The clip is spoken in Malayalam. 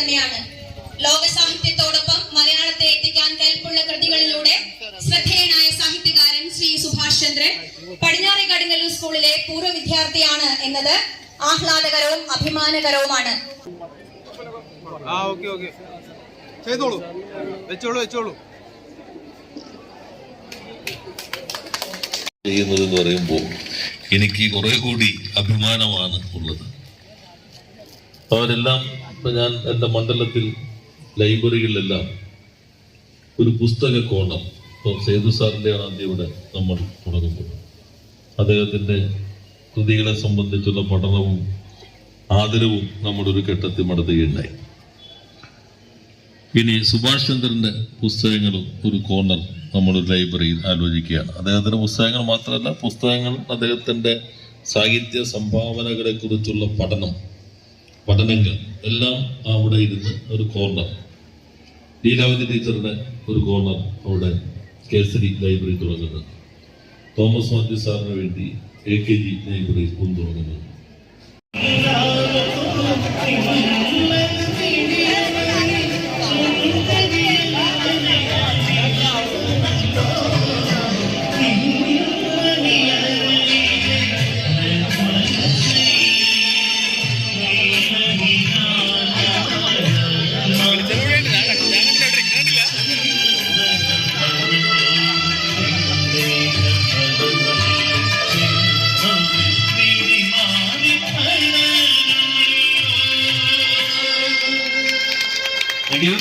തന്നെയാണ്. ലോക സാഹിത്യത്തോടൊപ്പം മലയാളത്തെ എത്തിക്കാൻ കൽപ്പുള്ള കൃതികളിലൂടെ ശ്രദ്ധേയനായ സാഹിത്യകാരൻ ശ്രീ സുഭാഷ് ചന്ദ്രൻ പടിഞ്ഞാറെ കടുങ്ങല്ലൂർ സ്കൂളിലെ പൂർവ്വ വിദ്യാർത്ഥിയാണ് എന്നത് ആഹ്ലാദകരവും അഭിമാനകരവുമാണ്. ചെയ്യുന്നതെന്ന് പറയുമ്പോൾ എനിക്ക് കുറെ കൂടി അഭിമാനമാണ് ഉള്ളത്. അവരെല്ലാം ഇപ്പൊ ഞാൻ എൻ്റെ മണ്ഡലത്തിൽ ലൈബ്രറികളിലെല്ലാം ഒരു പുസ്തക കോണം ഇപ്പോൾ സേതു സാറിൻ്റെയാണ് ആദ്യം ഇവിടെ നമ്മൾ തുടങ്ങുമ്പോൾ അദ്ദേഹത്തിൻ്റെ കൃതികളെ സംബന്ധിച്ചുള്ള പഠനവും ആദരവും നമ്മുടെ ഒരു ഘട്ടത്തിൽ നടത്തുകയുണ്ടായി. ഇനി സുഭാഷ് ചന്ദ്രന്റെ പുസ്തകങ്ങളും ഒരു കോർണർ നമ്മുടെ ലൈബ്രറിയിൽ ആലോചിക്കുകയാണ്. അദ്ദേഹത്തിന്റെ പുസ്തകങ്ങൾ മാത്രമല്ല, പുസ്തകങ്ങൾ അദ്ദേഹത്തിന്റെ സാഹിത്യ സംഭാവനകളെ കുറിച്ചുള്ള പഠനങ്ങൾ എല്ലാം അവിടെ ഇരുന്ന് ഒരു കോർണർ, ലീലാവതി ടീച്ചറുടെ ഒരു കോർണർ അവിടെ കേസരി ലൈബ്രറി തുടങ്ങുന്നത്, തോമസ് മാത്യു സാറിന് വേണ്ടി AKG ലൈബ്രറി തുടങ്ങുന്നത്. Thank you.